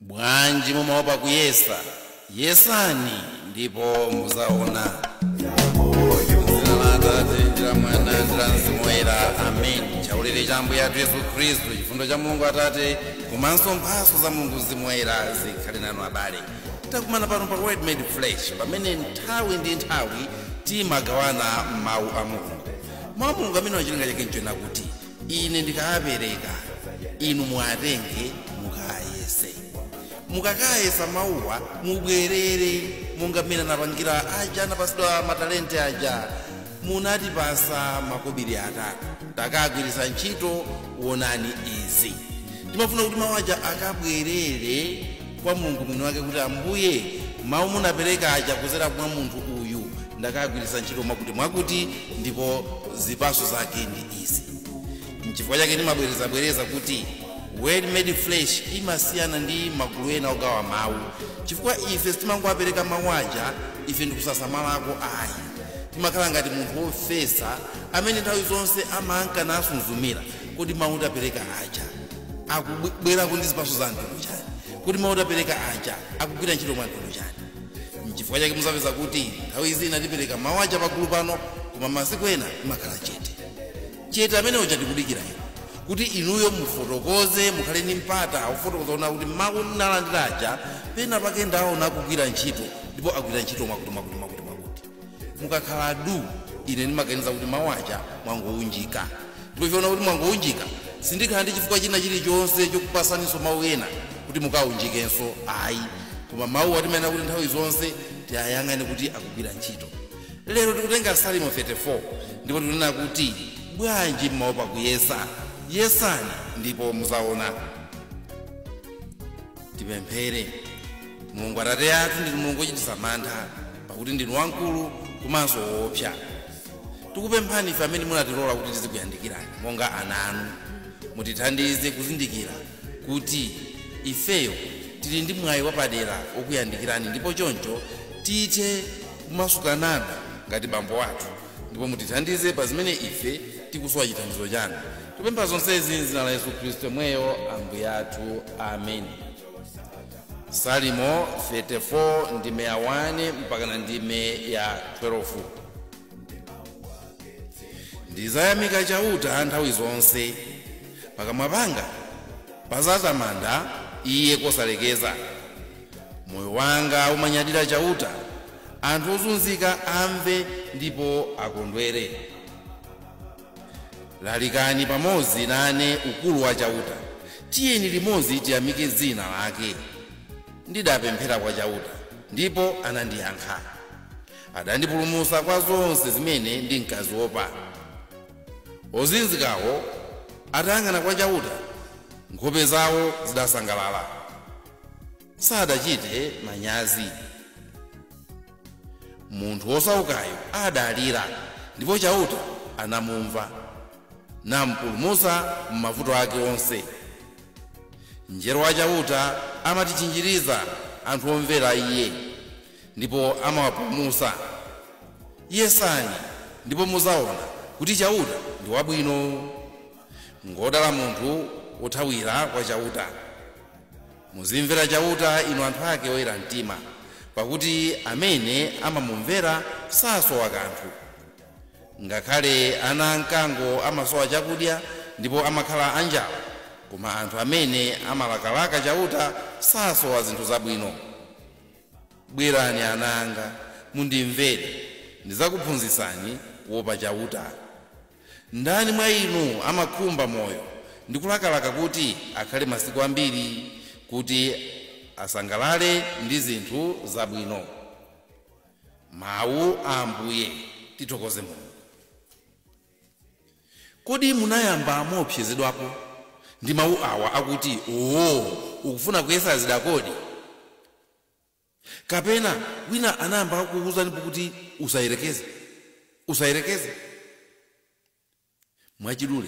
Bwanji mumaopa kuyesa, yesani ndipo muzaona. Zina la Atate ndi la Mwana ndi la Mzimu Woyera. Amen. Chaulere cha Ambuye athu Yesu Khristu, chifundo cha Mulungu Atate, komanso mphatso za Mulungu Mzimu Woyera zikhale nanu abale. Takumana pano pa Word Made Flesh, pamene nthawi ndi nthawi timagawana mawu a Mulungu. Mawu a Mulungu amene wachilinga chake nchona kuti ine ndikawapereka, inu muwatenge mukayese. Mukakayesa mawuwa mubwerere monga mmene anapangira aja anapasidwa matalente aja munatipasa makobiri atatu takagwiritsa ntchito. Wonani izi timafuna kuti mawu aja akabwerere kwa Mulungu mwini wake kuti Ambuye mawu munapereka aja kudzera kwa munthu uyu ndakagwiritsa ntchito mwakuti ndipo zipatso zake ndi izi. N'chifukwa chake timabwereza kuti Word Made Flesh imasiyana ndi magulu ena ogawa mawu, chifukwa ife timangowapereka mawu aja ife ndikusasamalako ayi. Timakhala ngati munthu wofesa amene nthawi zonse amanka nasunzumira kuti mawu tapereka aja akubwera ndi zipatso za mtundu chani, kuti mawu tapereka aja akugwira ntchito mwa mtundu chani. N'chifukwa chake muzapeza kuti nthawi zina tipereka mawu aja pagulu pano, koma masiku ena timakhala chete amene uja tikudikira kuti inuyo mufotokoze mukhale ndi mpata ufotokoza kuti mawu nalandira aja pena pake ndaona kugwira ntchito ndipo agwira ntchito mwakuti. Mukakhala du ine ndimaganiza kuti mawu aja mwangounjika, ndipo ife kuti mwangounjika sindikhala ndi chifukwa china chilichonse chokupasaninso mawu ena kuti mukaunjikenso ayi, koma mawu atimene kuti nthawi zonse tiyayang'ane kuti akugwira ntchito. Lero tikutenga Salimo 34 ndipo tikunena kuti bwanji mumaopa kuyesa, yesani ndipo muzaona. Tipemphere. Mulungu Atate athu ndi Mulungu wochititsa mantha, pakuti ndinu wamkulu komanso woopsa. Tikupemphani ife amene munatilola kuti tizikuyandikirani monga ana anu, mutithandize kuzindikira kuti ifeyo tili ndi mwayi wapadera okuyandikirani, ndipo choncho tithe kumasukanana ngati bambo athu, ndipo mutithandize pa zimene ife tikusowa chithandizo chanu. Tupempha zonsezi m'dzina la Yesu Khristu mweyo Ambuye athu. Amen. Salimo 34 ndime ya 1 mpaka na ndime ya 12. Ndizayamika chauta nthawi zonse, pakamwa panga pazatamanda iye kosalekeza. Moyo wanga umanyadira chauta, anthu ozunzika amve ndipo akondwere. Lalikani pamodzi nane ukulu wa chauta, tiyeni limodzi tiyamike dzina lake. Ndidapemphera kwa chauta ndipo anandiyankha, adandipulumutsa kwa zonse zimene ndinkaziopa. Ozinzikawo atayang'ana kwa chauta, nkhope zawo zidasangalala, sadachite manyazi. Munthu wosaukayo adalira ndipo chauta anamumva nampulumutsa m'mavuto ake onse. Mngelo wa chauta amatichinjiriza anthu omvera iye ndipo amawapulumutsa. Yesani ndipo muzaona kuti chauta ndi wabwino. Ngodala munthu wothawira kwa chauta. Muzimvera chauta inu anthu ake oyera mtima, pakuti amene amamumvera sasowa kanthu. Ngakhale ana amkango amasowa chakudya ndipo amakhala anjala, koma anthu amene amalakalaka chauta sasowa zinthu zabwino. Bwerani ana anga mundimvere, ndizakuphunzitsani kuopa chauta. Ndani mwa inu amakhumba moyo ndi kulakalaka kuti akhale masiku ambiri, kuti asangalale ndi zinthu zabwino? Mawu a Ambuye. Tithokoze Mulungu. Kodi munayamba mwaopsezedwapo ndi mawu awa akuti ukufuna kuyesa zida kodi? Kapena wina anayamba kukuwuzani kuti usayerekeze? Mwachidule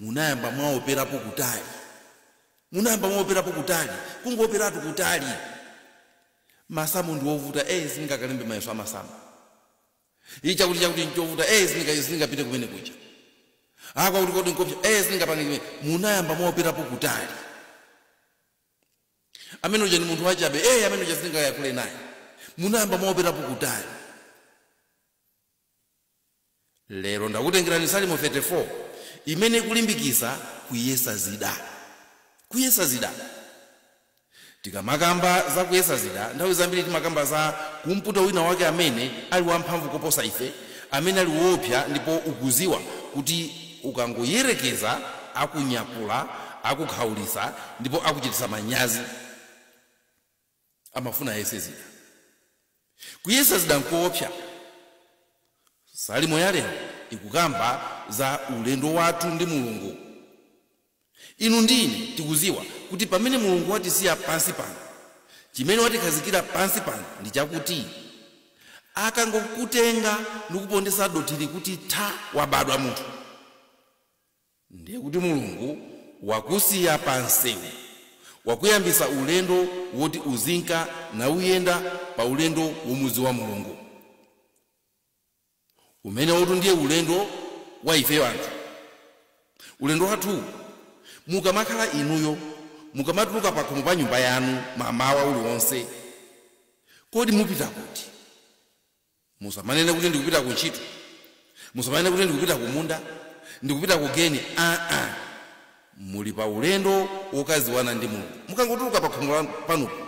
munayamba mwaoperapo kutali, kungooperatu kutali. Masamu ndi wovuta, sindingakalembe mayeso amasamu. Chakuti nchovuta, sindingapite kumene kuja. Kuti kodi nkopsa, sindingapange. Munayamba mwaoperapo kutali. amene uja ni munthu wachabe amene uja sindingayankhule naye munayamba mwaoperapo kutali. Lero ndakutengerani Salimo 34 imene kulimbikisa kuyesa zida. Tikamakamba za kuyesa zida nthawi zambiri timakamba za kumputa wina wake amene ali wamphamvu koposa ife, amene ali woopsa ndipo ukuziwa kuti ukangoyerekeza akunyapula, akukhaulisa ndipo akuchitisa manyazi, amafuna yese zida. Kuyesa zida nkoopsa. Salimo ya lero ikukamba za ulendo wathu ndi Mulungu. Inu ndine tikuziwa kuti pamene Mulungu watisiya pansi pano, chimene watikhazikira pansi pano ndi chakuti akangokutenga ndikupondesa dothili kuti tha wabadwa munthu, ndiye kuti Mulungu wakusiya pansewu, wakuyambisa ulendo woti uzinka na uyenda pa ulendo womuzi wa Mulungu, umene wotu ndiye ulendo wa ife wanthu. Ulendo wathu mukamakhala inuyo mukamatuluka pakhomo pa nyumba yanu mamawa uliwonse, kodi mupita kuti? Musamanene kuti ndikupita ku ntchito, musamanene kuti ndikupita ku munda, ndikupita ku geni. Muli pa ulendo wokaziwana ndi Mulungu. Mukangotuluka pakhomo panupo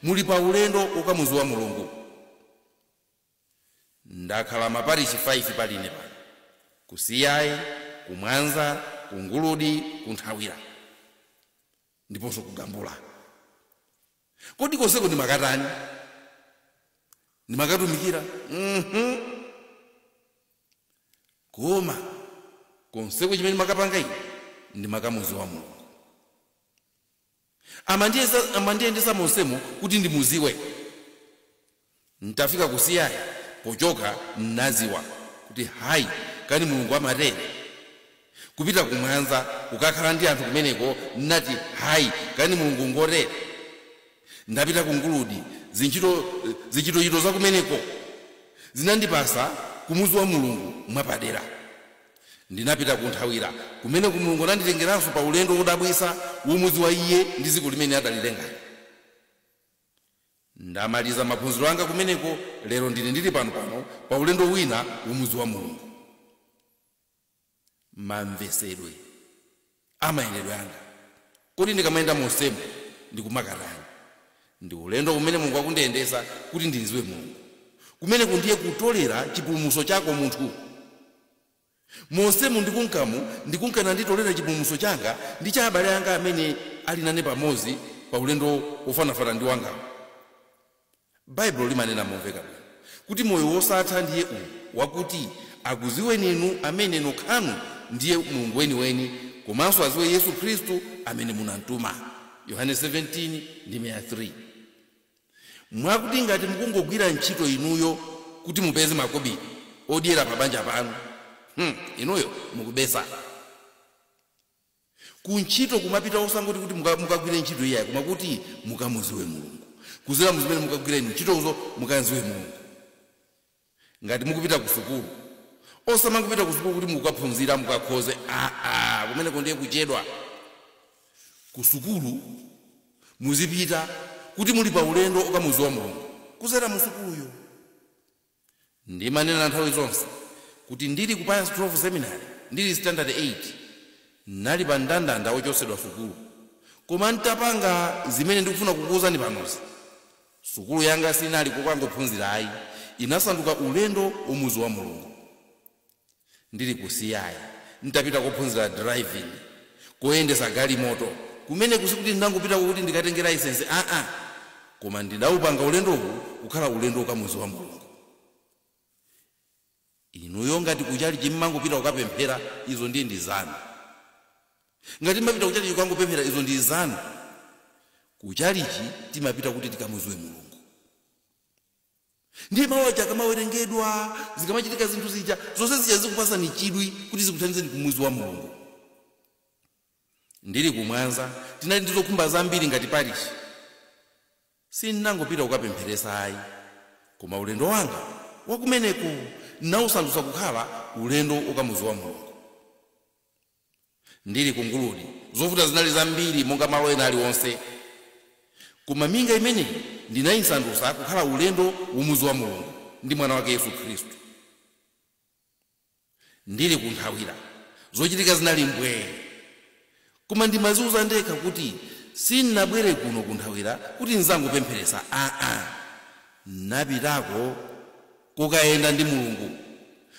muli pa ulendo wokamuzi wa Mulungu. Ndakhala maparishi 5 paline pano: ku Siyayi, ku Mwanza, ku Nguludi, ku Nthawira ndiponso ku Gambula. Kodi konseko ndi makatani? Ndi makatumikira? Koma konseko chimene makapanga ine ndi makamuzi wa Mulungu. Amandiyendesa monsemo kuti ndimuziwe. Ntafika ku Siyayi pochoka mnaziwa kuti hayi kani Mulungu amatere. Kupita ku Mwanza kukakhala ndi anthu kumeneko nati hayi kani Mulungu ngotere. Ndapita ku Nguludi zichito za kumeneko zinandipasa kumuzi wa Mulungu mwapadera. Ndinapita ku Nthawira kumene Mulungu ananditengeranso pa ulendo wodabwisa wumuzi wa Iye ndi dziko limene adalilenga. Ndamaliza maphunziro anga kumeneko, lero ndili pano pa ulendo wina wumuzi wa Mulungu. Mamvesedwe amayendedwe anga kodi ndikamayenda monsemo ndikumakatani. Ndi ulendo kumene Mulungu akundiyendesa kuti ndiziwe Mulungu, kumene kundiye kutolera chipulumuso chako munthu. Monsemo ndikunkana nditolera chipulumuso changa ndi cha abale anga amene ali nane pamodzi pa ulendo ofanafana ndi wanga. Bible limanena momveka kuti moyo wosatha ndiye uwu wakuti akuziweni inu amene nokhanu ndiye Mulungu weniweni, komanso aziwe Yesu Khristu amene munamtuma. Yohane 17:3. Mwakuti ngati mukungogwira ntchito inuyo kuti mupeze makobiri odyera pa banja panu, inuyo mukubesa. Ku ntchito kumapita osangoti kuti mukagwire ntchito iyayi, koma kuti mukamuziwe Mulungu. Kuzira muzimene mukagwire ntchitozo mukaziwe Mulungu. Ngati mukupita ku sukulu osamangopita ku sukulu kuti mukaphunzira mukakhoze, kumene ndiye kuchedwa. Ku sukulu muzipita kuti muli pa ulendo okamuzi wa Mulungu kuzera mu sukuluyo. Ndimanena nthawi zonse kuti ndili ku Pius 12 Seminary ndili standard 8 nali pa ndandanda ochosedwa sukulu, koma ntapanga zimene ndikufuna kukuwuzani panozi. Sukulu yanga sinali kukangophunzira ayi, inasanduka ulendo womuzi wa Mulungu. Ndili ku Siyayi ntapita kuphunzira driving, kuyendesa galimoto, kumene kusikuti ndangopita kuti ndikatenge license, koma ndidawupanga ulendowu kukhala ulendo okamuzi wa Mulungu. Inuyo ngati kuchali chimmangopita kukapemphera, izo ndiye ndi zanu. Ngati mapita kuchali chikangopemphera, izo ndi zanu. Kuchalichi timapita kuti tikamuziwe Mulungu. Ndiye mawaja kamawerengedwa zikamachitika zinthu zija zonse zija zikupasa ni chidwi kuti zikuthandizeni kumuzi wa Mulungu. Ndili ku Mwanza tinali ndizokhumba zambiri ngati parish. Sinangopita kukapempheresa ayi, koma ulendo wanga wakumeneko nawusandutsa kukhala ulendo okamuzi wa Mulungu. Ndili ku Nguludi zovuta zinali zambiri monga malo ena aliwonse, koma minga imene ndinayisandutsa kukhala ulendo wumuzi wa Mulungu ndi mwana wake Yesu Khristu. Ndili kunthawira zochitika zinali mbwee, koma ndimaziuza ndekha kuti sindinabwere kuno kunthawira kuti nzangopempheresa. Napitako kukayenda ndi Mulungu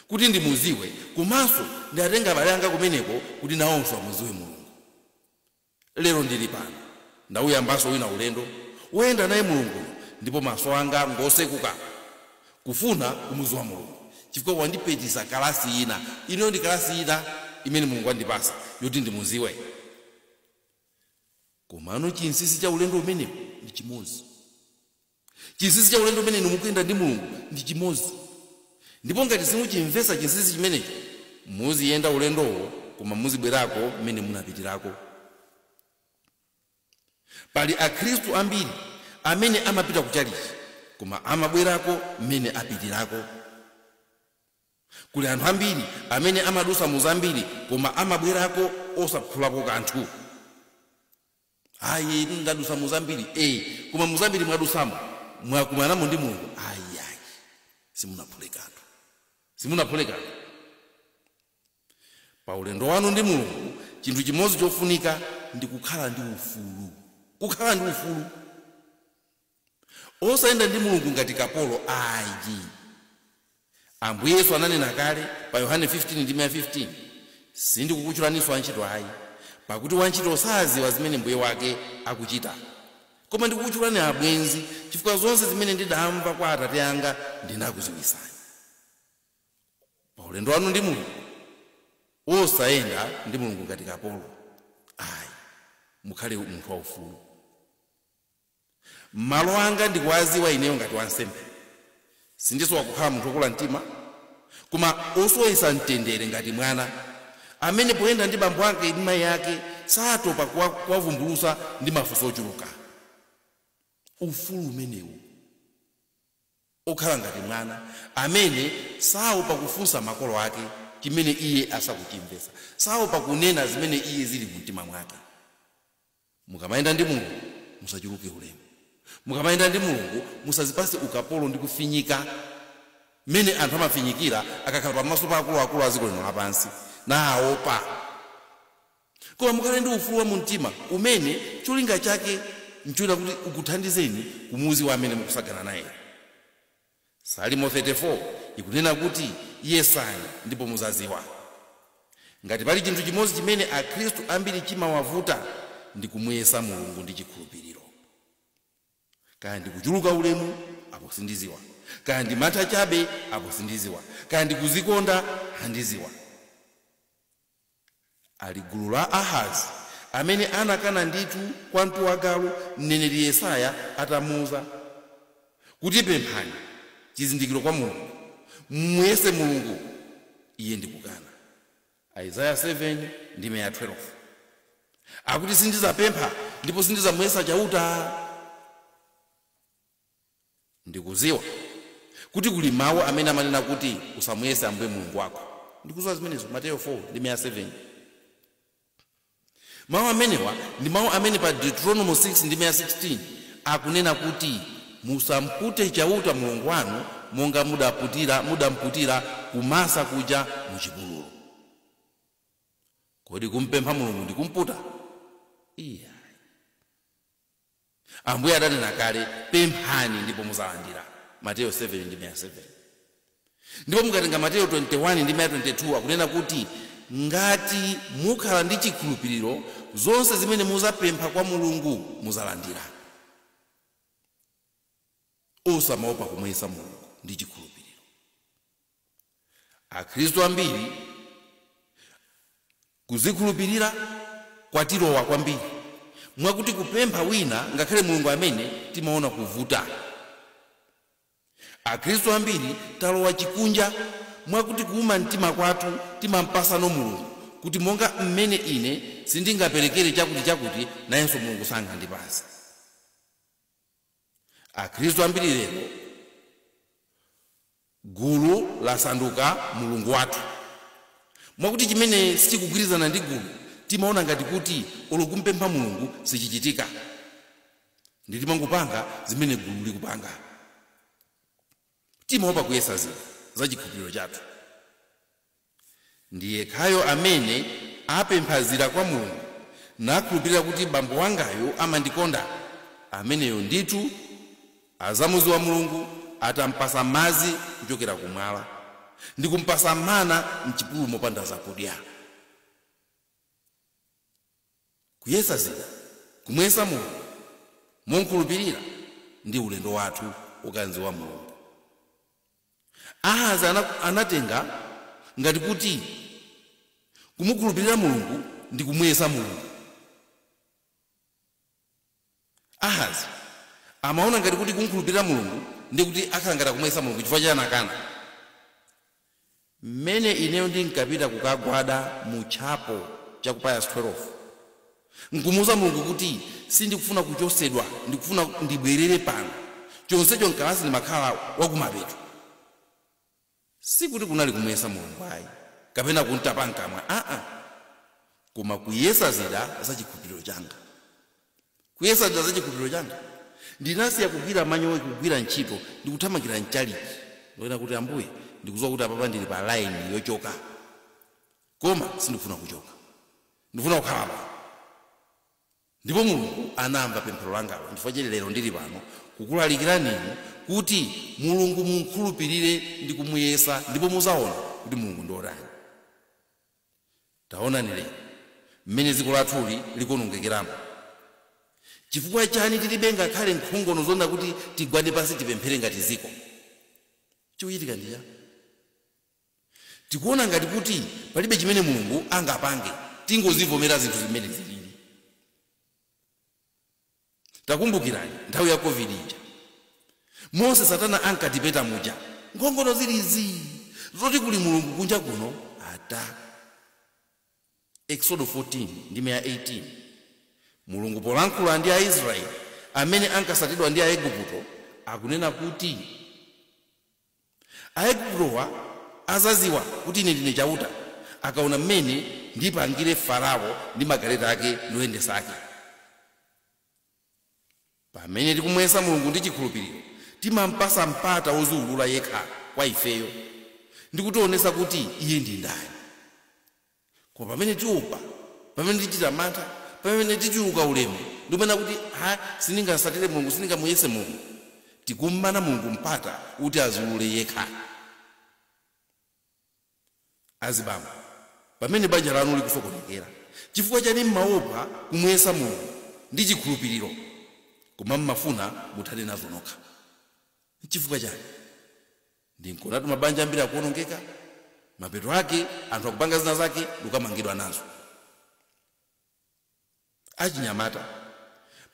kuti ndimuziwe, komanso ndatenga abale anga kumeneko kuti nawonso amuziwe Mulungu. Lero ndili pano ndawuyambanso wina ulendo woyenda naye Mulungu, ndipo maso anga ngosekuka kufuna kumuziwa Mulungu, chifukwa wandipetisa kalasi ina. Ino ndi kalasi ina imene Mulungu andipasa yoti ndimuziwe. Komano chinsinsi cha ulendo umenewu ndi chimodzi. Chinsinsi cha ulendo umene mukuyenda ndi Mulungu ndi chimodzi. Ndipo ngati simuchimvetsa chinsinsi chimenechi, muziyenda ulendowo koma muzibwerako mmene munapitirako. Pali akhristu ambiri amene amapita kuchalichi koma amabwerako mmene apitirako. Kuli anthu ambiri amene amadusa muzambiri koma amabwerako osaphulapo kanthu. Ayi ndadusa muzambiri, koma muzambiri mwadusamo mwakumanamo ndi Mulungu, ayi simunaphule kanthu, simunaphule kanthu. Pa ulendo wanu ndi Mulungu chinthu chimodzi chofunika ndi kukhala ndi ufulu. Kukhala ndi ufulu, osayenda ndi Mulungu ngati kapolo. Ambuye Yesu ananena kale pa Yohane 15:15, sindikukutchulaninso antchito ayi, pakuti wantchito saziwa zimene mbuye wake akuchita, koma ndikukutchulani abwenzi, chifukwa zonse zimene ndidamva kwa Atate anga ndinakuziwisani. Pa ulendo wanu ndi Mulungu osayenda ndi Mulungu ngati kapolo, mukhale munthu waufulu. Malo anga ndikuwaziwa ineyo ngati wansembe, sindisowa kukhala munthu wokula mtima, koma osoyesa mtendere ngati mwana amene poyenda ndi bambo ake ndi mayi ake satopa kuwavumbulusa ndi mafunso ochuluka. Ufulu umenewu okhala ngati mwana amene saopa kufunsa makolo ake chimene iye asakuchimvetsa, saopa kunena zimene iye zili mumtima mwake. Mukamayenda ndi Mulungu musachuluke ulemu. Mukamayenda ndi Mulungu musazipase ukapolo ndi kufinyika mene anthu amafinyikira akakhala pamaso pa akuluakulu a dziko lino lapansi naopa. Koma mukhale ndi ufulu wa mumtima umene cholinga chake nchoita kuti ukuthandizeni kumuzi wa amene mukusagana naye. Salimo 34 ikunena kuti yesani ndipo muzaziwa. Ngati pali chinthu chimodzi chimene akhristu ambiri chimawavuta ndi kumuyesa Mulungu ndi chikhulupiriro. Kaya ndi kuchuluka ulemu apo sindiziwa, kaya ndi mantha chabe apo sindiziwa, kaya ndi kuzikonda handiziwa. Ali gulu la Ahazi amene anakana ndithu kwa mtuwagalu mneneri Yesaya atamuuza kuti pemphani chizindikiro kwa Mulungu, muyese Mulungu, iye ndikukana. Isaiah 7:12 akuti sindizapempha ndipo sindizamuyesa chauta. Ndikuziwa kuti kuli mawu amene amanena kuti usamuyese Ambuye Mulungu wako. Ndikuziwa zimenezo, Mateyo 4:7. Mawu amenewa ndi mawu amene pa Deuteronomy 6:16 akunena kuti musampute chauta Mulungu wanu monga mudamputira kumasa kuja muchipululu. Kodi kumpempha Mulungu ndi kumputa? Iya. Ambuye adanena kale, pemphani ndipo muzalandira, Mateyo 7:7. Ndipo mukatenga Mateyo 21:22 akunena kuti ngati mukhala ndi chikhulupiriro zonse zimene muzapempha kwa Mulungu muzalandira. Osamaopa kumuyesa Mulungu ndi chikhulupiriro. Akhristu ambiri kuzikhulupirira kwatilowa kwambiri, mwakuti kupempha wina ngakhale Mulungu amene timaona kuvuta. Akhristu ambiri talowa chikunja, mwakuti kuuma mtima kwathu timampasano Mulungu kuti monga mmene ine sindingaperekere chakuti nayenso Mulungu sangandipasa. Akhristu ambiri lero gulu lasanduka Mulungu wathu, mwakuti chimene sichikugwirizana ndi gulu timaona ngati kuti olokumpempha Mulungu sichichitika. nditi mangupanga zimene gulu likupanga. Timaopa kuyesa zinthu za chikhulupiriro chathu. Ndiye khayo amene apemphazira kwa Mulungu nakhulupirira kuti bambo wangayo amandikonda, ameneyo ndithu azamuzi wa Mulungu atampasa madzi kuchokera kumwala ndi kumpasa mana m'chipululu mopanda zakudya. Kuyesa zida kumuyesa Mulungu monkhulupirira ndi ulendo wathu ukanzi wa Mulungu. Ahazi anatenga ngati kuti kumukhulupirira Mulungu ndi kumuyesa Mulungu. Ahazi amaona ngati kuti kumkhulupirira Mulungu ndi kuti akhala ngati kumuyesa Mulungu chifukwa cha anakana. Mmene ineyo ndinkapita kukagwada mu tchapo cha ku Pius 12 nkumuza Mulungu kuti sindikufuna kuchosedwa, ndikufuna ndibwerere pano, chonsecho nkalasi ndimakhala wakumapeto. Sikuti kunali kumuyesa Mulungu ayi kapena kuntapa nkamwa, koma kuyesa zida za chikhulupiriro changa. Kuyesa zida za chikhulupiriro changa ndinasiya kugwira manyowa, kugwira ntchito, ndikuthamangira mchaliki ndoyena kuti Ambuye ndikudziwa kuti apapa ndili pa line yochoka, koma sindikufuna kuchoka, ndikufuna kukhala pano. Ndipo Mulungu anamva pemphero langalo, chifukwa chake lero ndili pano kukulalikirani kuti Mulungu munkhulupirire ndi kumuyesa, ndipo muzaona kuti Mulungu ndi otani. Taonani lero mmene dziko lathuli likunongekeramo. Chifukwa chani tilibe ngakhale nkhongono zonena kuti tigwade pansi tipemphere ngati dziko? Chikuchitika ndiya tikuona ngati kuti palibe chimene Mulungu angapange, tingozivomera zinthu zimene zilili. Takumbukirani nthawi ya COVID ija Mose Satana ankatipeta muja, nkhongono zilizi zoti kuli Mulungu kunja kuno ata. Exodus 14 ndi 18 Mulungu polankhula ndi Aisraeli amene ankasatidwa ndi Aigupto akunena kuti Aiguptowa azaziwa kuti ine ndine chauta akaona mmene ndipangire Farao ndi magaleta ake loyendesa ake. Pamene tikumuyesa Mulungu ndi chikhulupiriro timampasa mpata woziulula yekha kwa ifeyo ndi kutionesa kuti iye ndi ndani. Koma pamene tiopa, pamene tichita mantha, pamene tichuluka ulemu, ndimene kuti sindingasatire Mulungu, sindingamuyese Mulungu, tikummana Mulungu mpata kuti aziulule yekha. Azibambo, pamene banja lanu likusokonekera chifukwa chani mmaopa kumuyesa Mulungu ndi chikhulupiriro, koma mmafuna muthane nazo nokha? Chifukwa chani? Ndinkonatu mabanja ambiri akuonongeka, mapeto ake anthu akupanga zina zake lukamangidwa nazo. Achinyamata,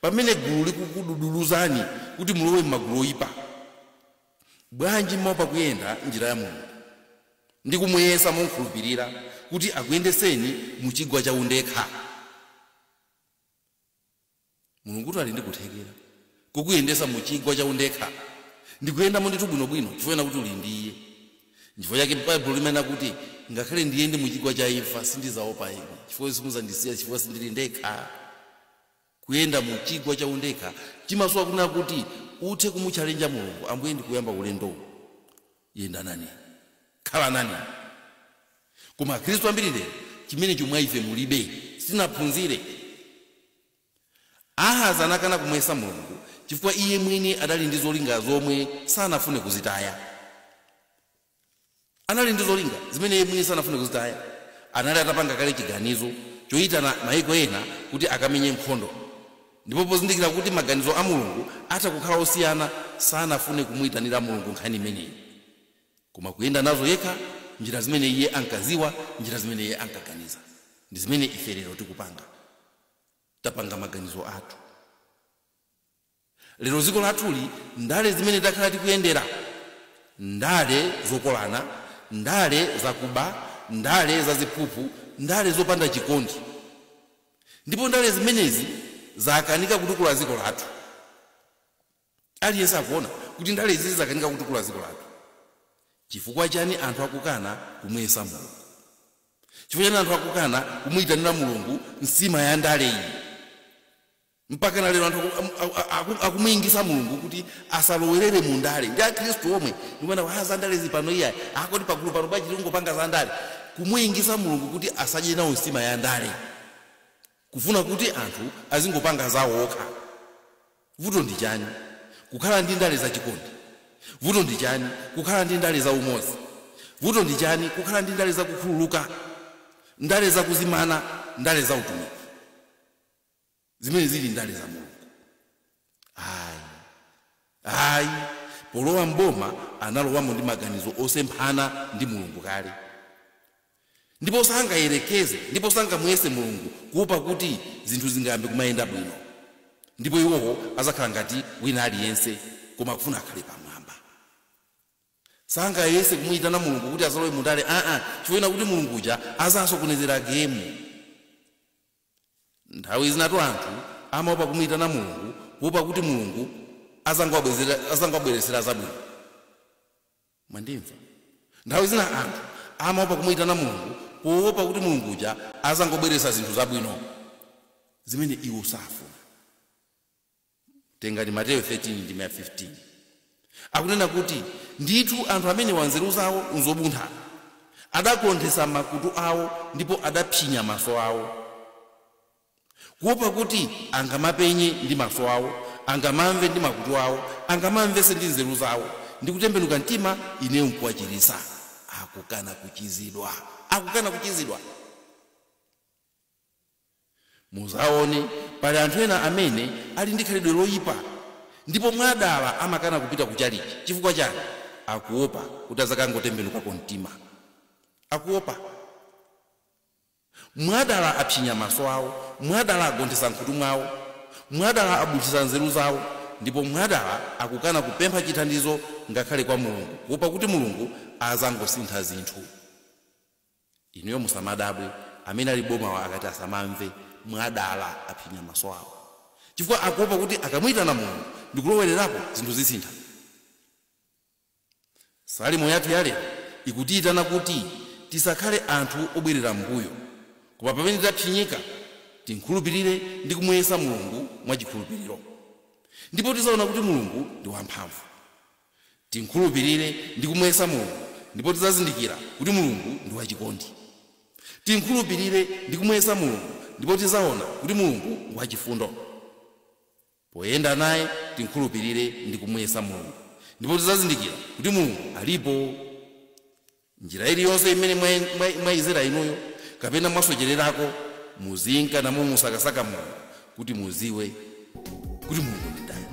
pamene gulu likukududuluzani kuti mulowe m'magulu oyipa, bwanji mmaopa kuyenda njira ya Mulungu ndi kumuyesa monkhulupirira kuti akuyendeseni mu chigwa cha undekha? Mulungu ali ndi kuthekera kukuyendesa mu chigwa cha undekha ndikuyenda mu ndithu bwinobwino chifukwa kuti uli ndi iye. Chifukwa chake Bible limene kuti ngakhale ndiyende mu chigwa cha imfa sindizaopa ine, chifukwa simuzandisiya, chifukwa sindili ndekha. Kuyenda mu chigwa cha undekha chimasowa kunena kuti uthe kumutchalenja Mulungu, Ambuye ndikuyamba ulendo, yenda nani, khala nani. Koma Akhristu ambiri lero chimene chomwe ife mulibe, sinaphunzire. Ahazi anakana kumuyesa Mulungu chifukwa iye mwini adali ndi zolinga zomwe sanafune kuzitaya. Anali ndi zolinga zimene iye mwini sanafune kuzitaya. Anali atapanga kale chiganizo choyitana mayiko ena kuti akamenye nkhondo, ndipo pozindikira kuti maganizo a Mulungu atakukhala osiyana sanafune kumuyitanira Mulungu nkhani imeneyi, koma kuyenda nazo yekha njira zimene iye ankaziwa, njira zimene iye ankaganiza. Ndi zimene ife lero tikupanga, tapanga maganizo athu. Lero dziko lathuli ndale zimene takhala tikuyendera, ndale zokolana, ndale zakuba, ndale zaziphuphu, ndale zopanda chikondi. Ndipo ndale zimenezi zakanika kutukula dziko lathu. Aliyense akuona kuti ndale izi zakanika kutukula dziko lathu. Chifukwa chani anthu akukana kumuyesa Mulungu? Chifukwa chani anthu akukana kumuyitanira Mulungu nsima ya ndale iyi? mpaka na lero anthu akumuyingisa mulungu kuti asalowerere mu ndale. Ndi akhristu omwe ndimene waza ndale zipano iya akoti pagulu pano pa chilungu panga za ndale kumuyingisa mulungu kuti asadye nawo nsima ya ndale, kufuna kuti anthu azingopanga zawo okha. Vuto ndi chani? Kukhala ndi ndale za chikondi. Vuto ndi chani? Kukhala ndi ndale za umodzi. Vuto ndi chani? Kukhala ndi ndale za kukhululuka, ndale za kuzimana, ndale za utumiki. Zimene zili ndale za mulungu. Ayi polowa mboma analowamo ndi maganizo osemphana ndi mulungu kale, ndipo sangayerekeze ndipo sangamuyese mulungu kuopa kuti zinthu zingayambe kumayenda bwino, ndipo iwowo azakhala ngati wina aliyense koma kufuna akhale pamwamba. Sangayese kumuyitana mulungu kuti azalowe mundale chifukwa kuti mulungu uja azasokonezera gemu. Nthawi zinatu anthu amaopa kumuyitana mulungu kuopa kuti mulungu azangobweresera zabwino. Mwandimva? Nthawi zina anthu amaopa kumuyitana mulungu kuopa kuti mulungu uja azangobweresa zinthu zabwino zimene iwo safuna. Tengani Mateyu 13:15 akunena kuti ndithu anthu amene wanzeru zawo nzobuntha adakonthesa makutu awo ndipo adaphinya maso awo, kuopa kuti angamapenye ndi maso awo, angamamve ndi makutu awo, angamamvese ndi nzeru zawo ndi kutembenuka mtima, ineyo nkuwachirisa. Akukana kuchizidwa. Muzaone pali anthu ena amene ali ndi khalidwe loyipa ndipo mwadala amakana kupita kuchalichi. Chifukwa chani? Akuopa kuti azakangotembenuka mtima. Akuopa. Mwadala aphinya maso awo, mwadala agonthesa nkhutu mwawo, mwadala abuthisa nzeru zawo, ndipo mwadala akukana kupempha chithandizo ngakhale kwa mulungu kuopa kuti mulungu azangosintha zinthu. Inuyo musamadabwe amene ali boma akati asamamve mwadala aphinya maso awo, chifukwa akuopa kuti akamuyitana mulungu ndikulowererapo zinthu zisintha. Salimo yathu yale ikutiyitana kuti tisakhale anthu obwerera mbuyo, koma pamene taphinyika tinkhulupirire ndi kumuyesa mulungu mwachikhulupiriro, ndipo tizaona kuti mulungu ndi wamphamvu. Tinkhulupirire ndi kumuyesa mulungu ndipo tizazindikira kuti mulungu ndi wachikondi. Tinkhulupirire ndi kumuyesa mulungu ndipo tizaona kuti mulungu ndi wachifundo. Poyenda naye tinkhulupirire ndi kumuyesa mulungu ndipo tizazindikira kuti mulungu alipo. Njira iliyonse imene mwayizera inuyo kapena mwasochererako muzinka namwe musakasaka mulungu kuti muziwe kuti mulungu ndi ndani.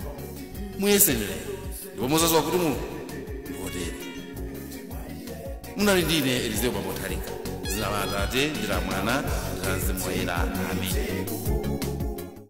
Muyeserere ndipo muzadziwa kuti mulungu ndi wotere. Munali ndine Eliseo Bambo Tharika. Dzina la Atate ndi la Mwana ndi la Mzimu Woyera. Amen.